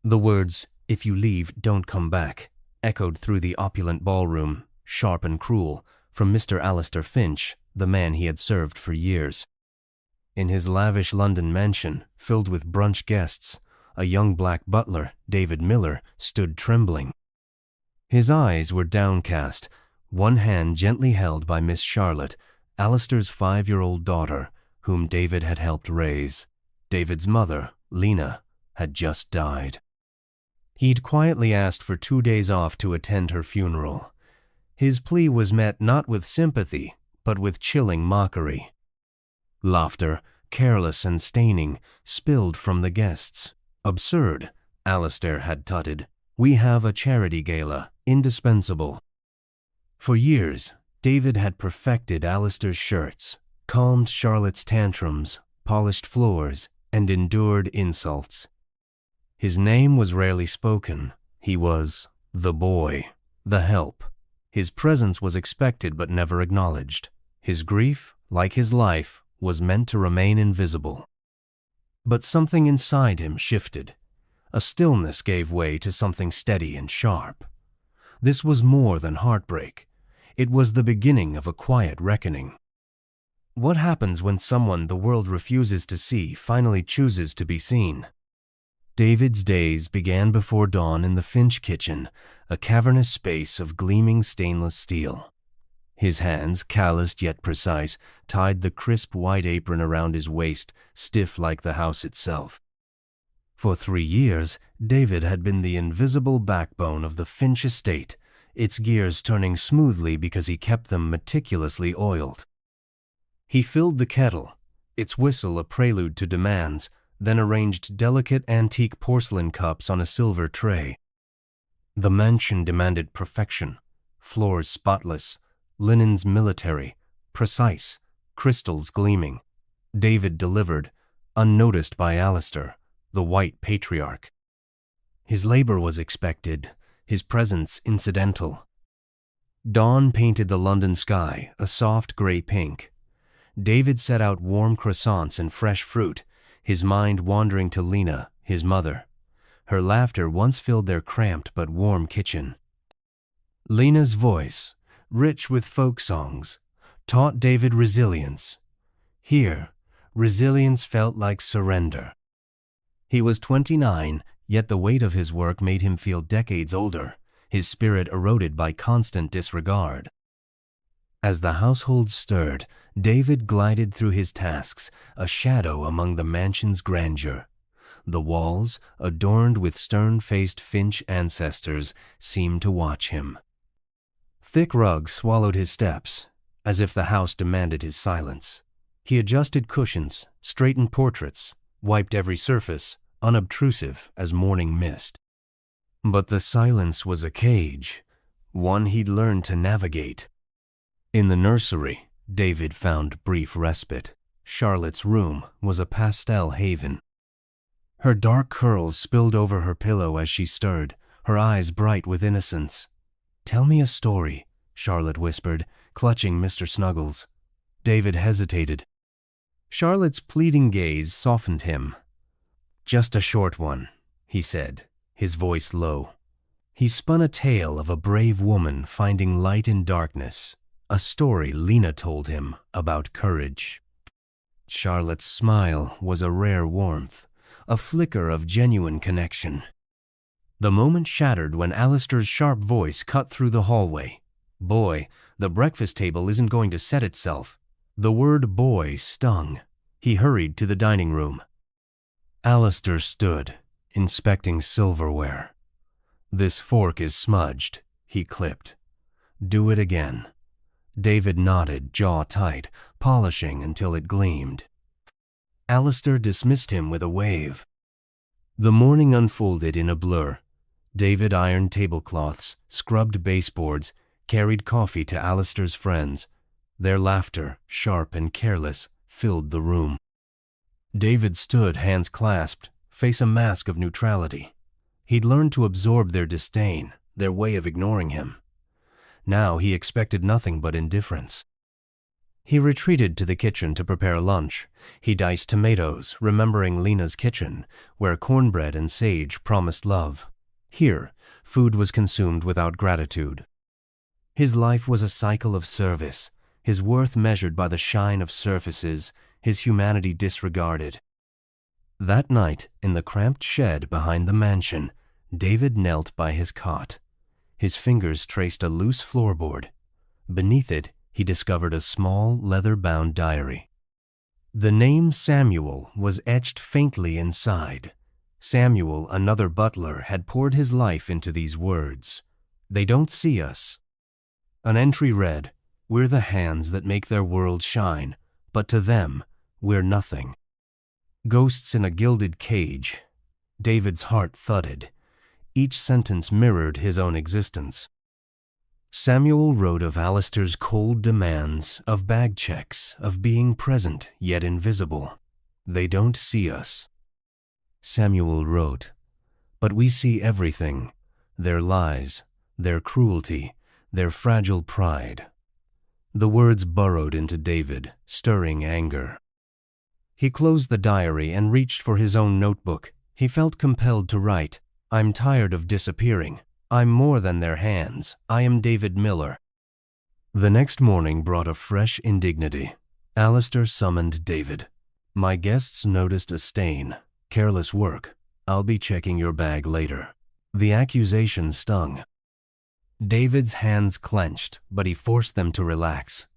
The words, "If you leave, don't come back," echoed through the opulent ballroom, sharp and cruel, from Mr. Alistair Finch, the man he had served for years. In his lavish London mansion, filled with brunch guests, a young black butler, David Miller, stood trembling. His eyes were downcast, one hand gently held by Miss Charlotte, Alistair's 5-year-old daughter, whom David had helped raise. David's mother, Lena, had just died. He'd quietly asked for 2 days off to attend her funeral. His plea was met not with sympathy, but with chilling mockery. Laughter, careless and staining, spilled from the guests. "Absurd," Alistair had tutted. "We have a charity gala, indispensable." For years, David had perfected Alistair's shirts, calmed Charlotte's tantrums, polished floors, and endured insults. His name was rarely spoken. He was the boy, the help. His presence was expected but never acknowledged. His grief, like his life, was meant to remain invisible. But something inside him shifted. A stillness gave way to something steady and sharp. This was more than heartbreak. It was the beginning of a quiet reckoning. What happens when someone the world refuses to see finally chooses to be seen? David's days began before dawn in the Finch kitchen, a cavernous space of gleaming stainless steel. His hands, calloused yet precise, tied the crisp white apron around his waist, stiff like the house itself. For 3 years, David had been the invisible backbone of the Finch estate, its gears turning smoothly because he kept them meticulously oiled. He filled the kettle, its whistle a prelude to demands, then arranged delicate antique porcelain cups on a silver tray. The mansion demanded perfection, floors spotless, linens military, precise, crystals gleaming. David delivered, unnoticed by Alistair, the white patriarch. His labor was expected, his presence incidental. Dawn painted the London sky a soft gray pink. David set out warm croissants and fresh fruit, his mind wandering to Lena, his mother. Her laughter once filled their cramped but warm kitchen. Lena's voice, rich with folk songs, taught David resilience. Here, resilience felt like surrender. He was 29, yet the weight of his work made him feel decades older, his spirit eroded by constant disregard. As the household stirred, David glided through his tasks, a shadow among the mansion's grandeur. The walls, adorned with stern-faced Finch ancestors, seemed to watch him. Thick rugs swallowed his steps, as if the house demanded his silence. He adjusted cushions, straightened portraits, wiped every surface, unobtrusive as morning mist. But the silence was a cage, one he'd learned to navigate. In the nursery, David found brief respite. Charlotte's room was a pastel haven. Her dark curls spilled over her pillow as she stirred, her eyes bright with innocence. "Tell me a story," Charlotte whispered, clutching Mr. Snuggles. David hesitated. Charlotte's pleading gaze softened him. "Just a short one," he said, his voice low. He spun a tale of a brave woman finding light in darkness, a story Lena told him about courage. Charlotte's smile was a rare warmth, a flicker of genuine connection. The moment shattered when Alistair's sharp voice cut through the hallway. "Boy, the breakfast table isn't going to set itself." The word boy stung. He hurried to the dining room. Alistair stood, inspecting silverware. "This fork is smudged," he clipped. "Do it again." David nodded, jaw tight, polishing until it gleamed. Alistair dismissed him with a wave. The morning unfolded in a blur. David ironed tablecloths, scrubbed baseboards, carried coffee to Alistair's friends. Their laughter, sharp and careless, filled the room. David stood, hands clasped, face a mask of neutrality. He'd learned to absorb their disdain, their way of ignoring him. Now he expected nothing but indifference. He retreated to the kitchen to prepare lunch. He diced tomatoes, remembering Lena's kitchen, where cornbread and sage promised love. Here, food was consumed without gratitude. His life was a cycle of service, his worth measured by the shine of surfaces, his humanity disregarded. That night, in the cramped shed behind the mansion, David knelt by his cot. His fingers traced a loose floorboard. Beneath it, he discovered a small, leather-bound diary. The name Samuel was etched faintly inside. Samuel, another butler, had poured his life into these words. "They don't see us." An entry read, "We're the hands that make their world shine, but to them, we're nothing." Ghosts in a gilded cage. David's heart thudded. Each sentence mirrored his own existence. Samuel wrote of Alistair's cold demands, of bag checks, of being present yet invisible. "They don't see us." Samuel wrote, "But we see everything, their lies, their cruelty, their fragile pride." The words burrowed into David, stirring anger. He closed the diary and reached for his own notebook. He felt compelled to write, "I'm tired of disappearing. I'm more than their hands. I am David Miller." The next morning brought a fresh indignity. Alistair summoned David. "My guests noticed a stain. Careless work. I'll be checking your bag later." The accusation stung. David's hands clenched, but he forced them to relax.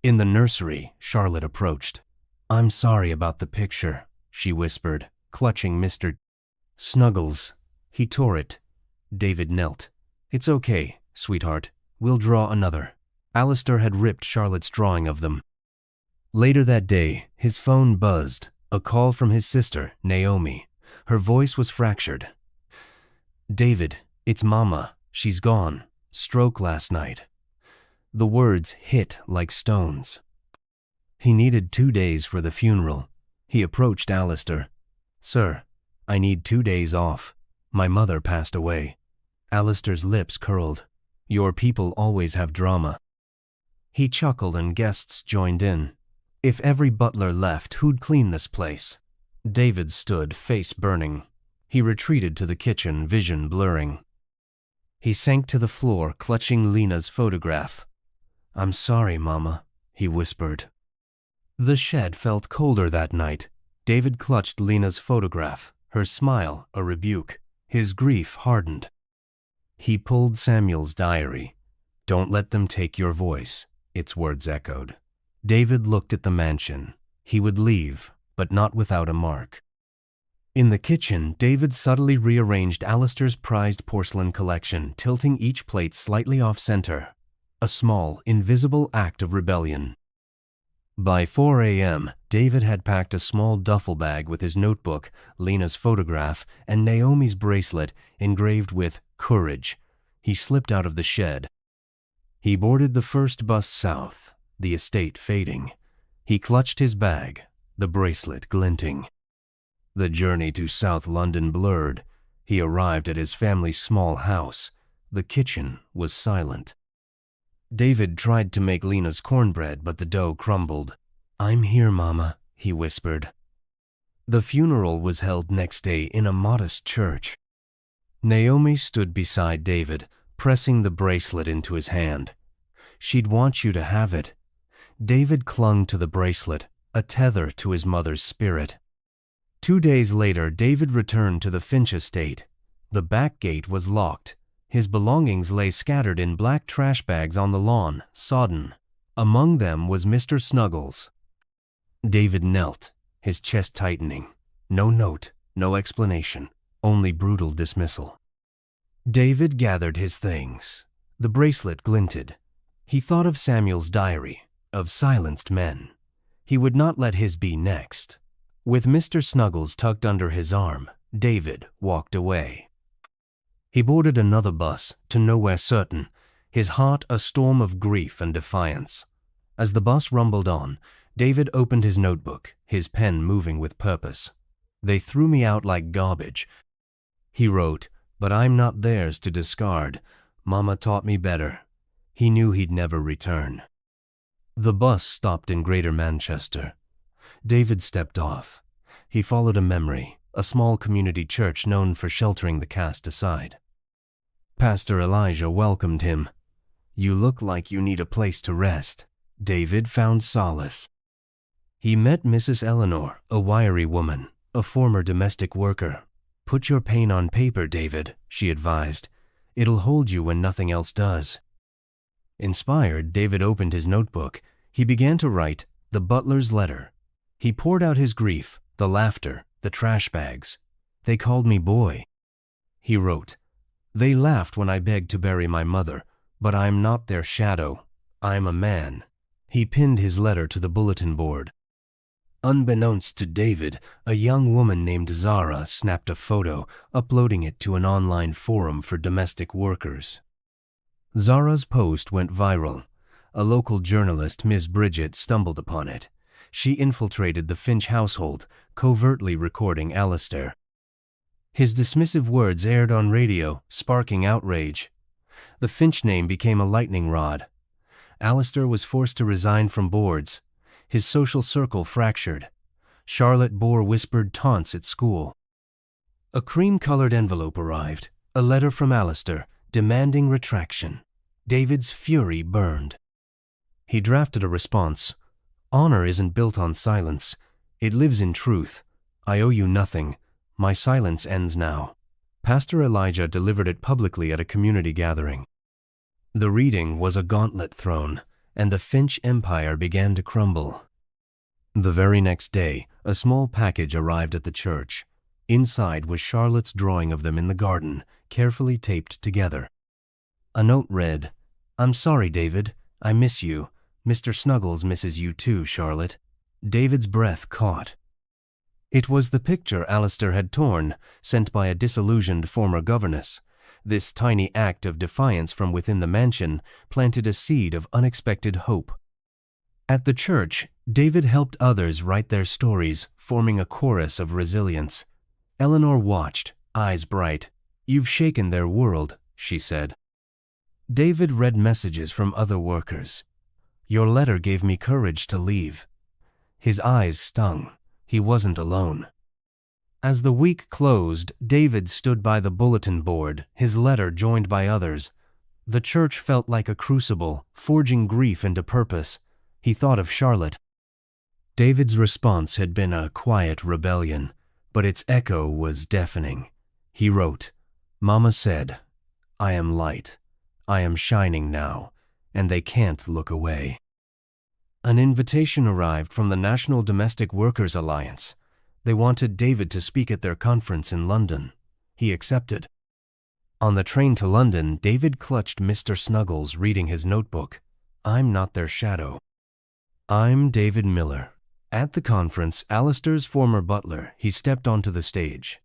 In the nursery, Charlotte approached. "I'm sorry about the picture," she whispered, clutching Mr. Snuggles. He tore it. David knelt. "It's okay, sweetheart. We'll draw another." Alistair had ripped Charlotte's drawing of them. Later that day, his phone buzzed. A call from his sister, Naomi. Her voice was fractured. "David, it's Mama. She's gone. Stroke last night." The words hit like stones. He needed 2 days for the funeral. He approached Alistair. "Sir, I need 2 days off. My mother passed away." Alistair's lips curled. "Your people always have drama." He chuckled and guests joined in. If every butler left, who'd clean this place? David stood, face burning. He retreated to the kitchen, vision blurring. He sank to the floor, clutching Lena's photograph. "I'm sorry, Mama," he whispered. The shed felt colder that night. David clutched Lena's photograph, her smile a rebuke. His grief hardened. He pulled Samuel's diary. "Don't let them take your voice," its words echoed. David looked at the mansion. He would leave, but not without a mark. In the kitchen, David subtly rearranged Alistair's prized porcelain collection, tilting each plate slightly off-center. A small, invisible act of rebellion. By 4 a.m., David had packed a small duffel bag with his notebook, Lena's photograph, and Naomi's bracelet engraved with "Courage." He slipped out of the shed. He boarded the first bus south, the estate fading. He clutched his bag, the bracelet glinting. The journey to South London blurred. He arrived at his family's small house. The kitchen was silent. David tried to make Lena's cornbread, but the dough crumbled. "I'm here, Mama," he whispered. The funeral was held next day in a modest church. Naomi stood beside David, pressing the bracelet into his hand. "She'd want you to have it." David clung to the bracelet, a tether to his mother's spirit. 2 days later, David returned to the Finch estate. The back gate was locked. His belongings lay scattered in black trash bags on the lawn, sodden. Among them was Mr. Snuggles. David knelt, his chest tightening. No note, no explanation, only brutal dismissal. David gathered his things. The bracelet glinted. He thought of Samuel's diary, of silenced men. He would not let his be next. With Mr. Snuggles tucked under his arm, David walked away. He boarded another bus to nowhere certain, his heart a storm of grief and defiance. As the bus rumbled on, David opened his notebook, his pen moving with purpose. "They threw me out like garbage," he wrote, "but I'm not theirs to discard. Mama taught me better." He knew he'd never return. The bus stopped in Greater Manchester. David stepped off. He followed a memory, a small community church known for sheltering the cast aside. Pastor Elijah welcomed him. "You look like you need a place to rest." David found solace. He met Mrs. Eleanor, a wiry woman, a former domestic worker. "Put your pain on paper, David," she advised. "It'll hold you when nothing else does." Inspired, David opened his notebook. He began to write the butler's letter. He poured out his grief, the laughter, the trash bags. "They called me boy," he wrote. "They laughed when I begged to bury my mother, but I'm not their shadow. I'm a man." He pinned his letter to the bulletin board. Unbeknownst to David, a young woman named Zara snapped a photo, uploading it to an online forum for domestic workers. Zara's post went viral. A local journalist, Miss Bridget, stumbled upon it. She infiltrated the Finch household, covertly recording Alistair. His dismissive words aired on radio, sparking outrage. The Finch name became a lightning rod. Alistair was forced to resign from boards. His social circle fractured. Charlotte bore whispered taunts at school. A cream-colored envelope arrived, a letter from Alistair, demanding retraction. David's fury burned. He drafted a response. "Honor isn't built on silence. It lives in truth. I owe you nothing. My silence ends now." Pastor Elijah delivered it publicly at a community gathering. The reading was a gauntlet thrown, and the Finch empire began to crumble. The very next day, a small package arrived at the church. Inside was Charlotte's drawing of them in the garden, carefully taped together. A note read, "I'm sorry, David. I miss you. Mr. Snuggles misses you too, Charlotte." David's breath caught. It was the picture Alistair had torn, sent by a disillusioned former governess. This tiny act of defiance from within the mansion planted a seed of unexpected hope. At the church, David helped others write their stories, forming a chorus of resilience. Eleanor watched, eyes bright. "You've shaken their world," she said. David read messages from other workers. "Your letter gave me courage to leave." His eyes stung. He wasn't alone. As the week closed, David stood by the bulletin board, his letter joined by others. The church felt like a crucible, forging grief into purpose. He thought of Charlotte. David's response had been a quiet rebellion, but its echo was deafening. He wrote, "Mama said, I am light. I am shining now, and they can't look away." An invitation arrived from the National Domestic Workers Alliance. They wanted David to speak at their conference in London. He accepted. On the train to London, David clutched Mr. Snuggles, reading his notebook. "I'm not their shadow. I'm David Miller." At the conference, Alistair's former butler, he stepped onto the stage.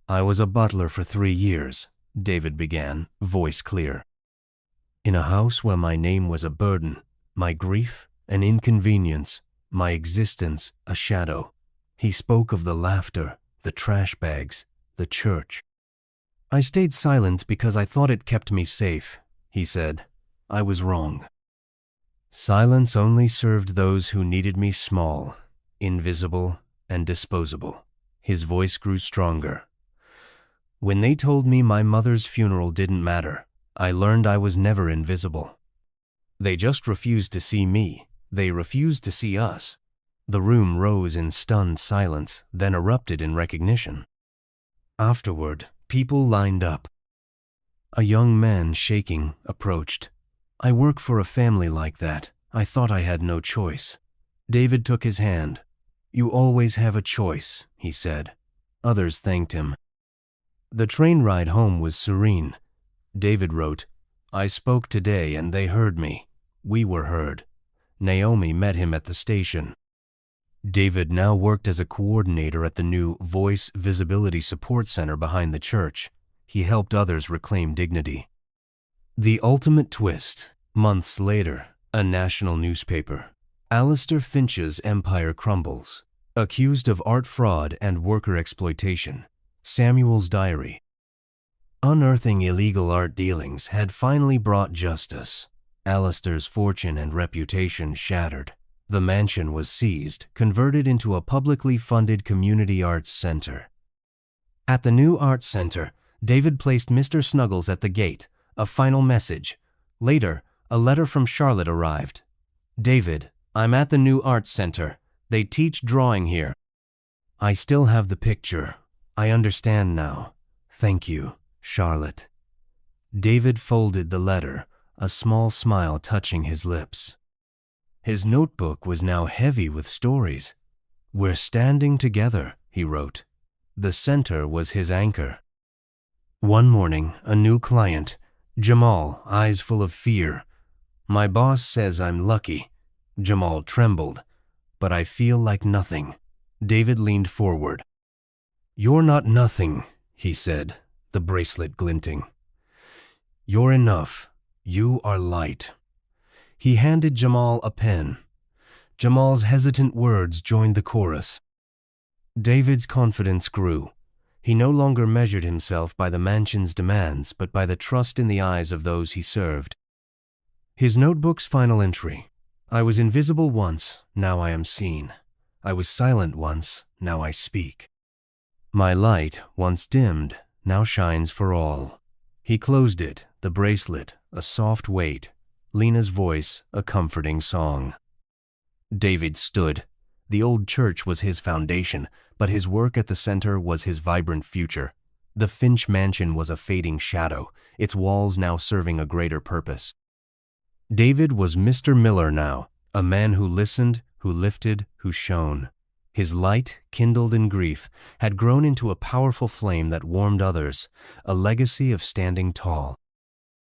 "I was a butler for 3 years, David began, voice clear. "In a house where my name was a burden, my grief an inconvenience, my existence a shadow." He spoke of the laughter, the trash bags, the church. "I stayed silent because I thought it kept me safe," he said. "I was wrong. Silence only served those who needed me small, invisible, and disposable." His voice grew stronger. "When they told me my mother's funeral didn't matter, I learned I was never invisible. They just refused to see me. They refused to see us." The room rose in stunned silence, then erupted in recognition. Afterward, people lined up. A young man, shaking, approached. "I work for a family like that. I thought I had no choice." David took his hand. "You always have a choice," he said. Others thanked him. The train ride home was serene. David wrote, "I spoke today and they heard me. We were heard." Naomi met him at the station. David now worked as a coordinator at the new Voice Visibility Support Center behind the church. He helped others reclaim dignity. The ultimate twist. Months later, a national newspaper. Alistair Finch's empire crumbles. Accused of art fraud and worker exploitation. Samuel's diary. Unearthing illegal art dealings had finally brought justice. Alistair's fortune and reputation shattered. The mansion was seized, converted into a publicly funded community arts center. At the new arts center, David placed Mr. Snuggles at the gate, a final message. Later, a letter from Charlotte arrived. "David, I'm at the new arts center. They teach drawing here. I still have the picture. I understand now. Thank you, Charlotte." David folded the letter, a small smile touching his lips. His notebook was now heavy with stories. "We're standing together," he wrote. The center was his anchor. One morning, a new client, Jamal, eyes full of fear. "My boss says I'm lucky." Jamal trembled. "But I feel like nothing." David leaned forward. "You're not nothing," he said, the bracelet glinting. "You're enough. You are light." He handed Jamal a pen. Jamal's hesitant words joined the chorus. David's confidence grew. He no longer measured himself by the mansion's demands, but by the trust in the eyes of those he served. His notebook's final entry: "I was invisible once, now I am seen. I was silent once, now I speak. My light, once dimmed, now shines for all." He closed it, the bracelet, a soft weight, Lena's voice, a comforting song. David stood. The old church was his foundation, but his work at the center was his vibrant future. The Finch mansion was a fading shadow, its walls now serving a greater purpose. David was Mr. Miller now, a man who listened, who lifted, who shone. His light, kindled in grief, had grown into a powerful flame that warmed others, a legacy of standing tall.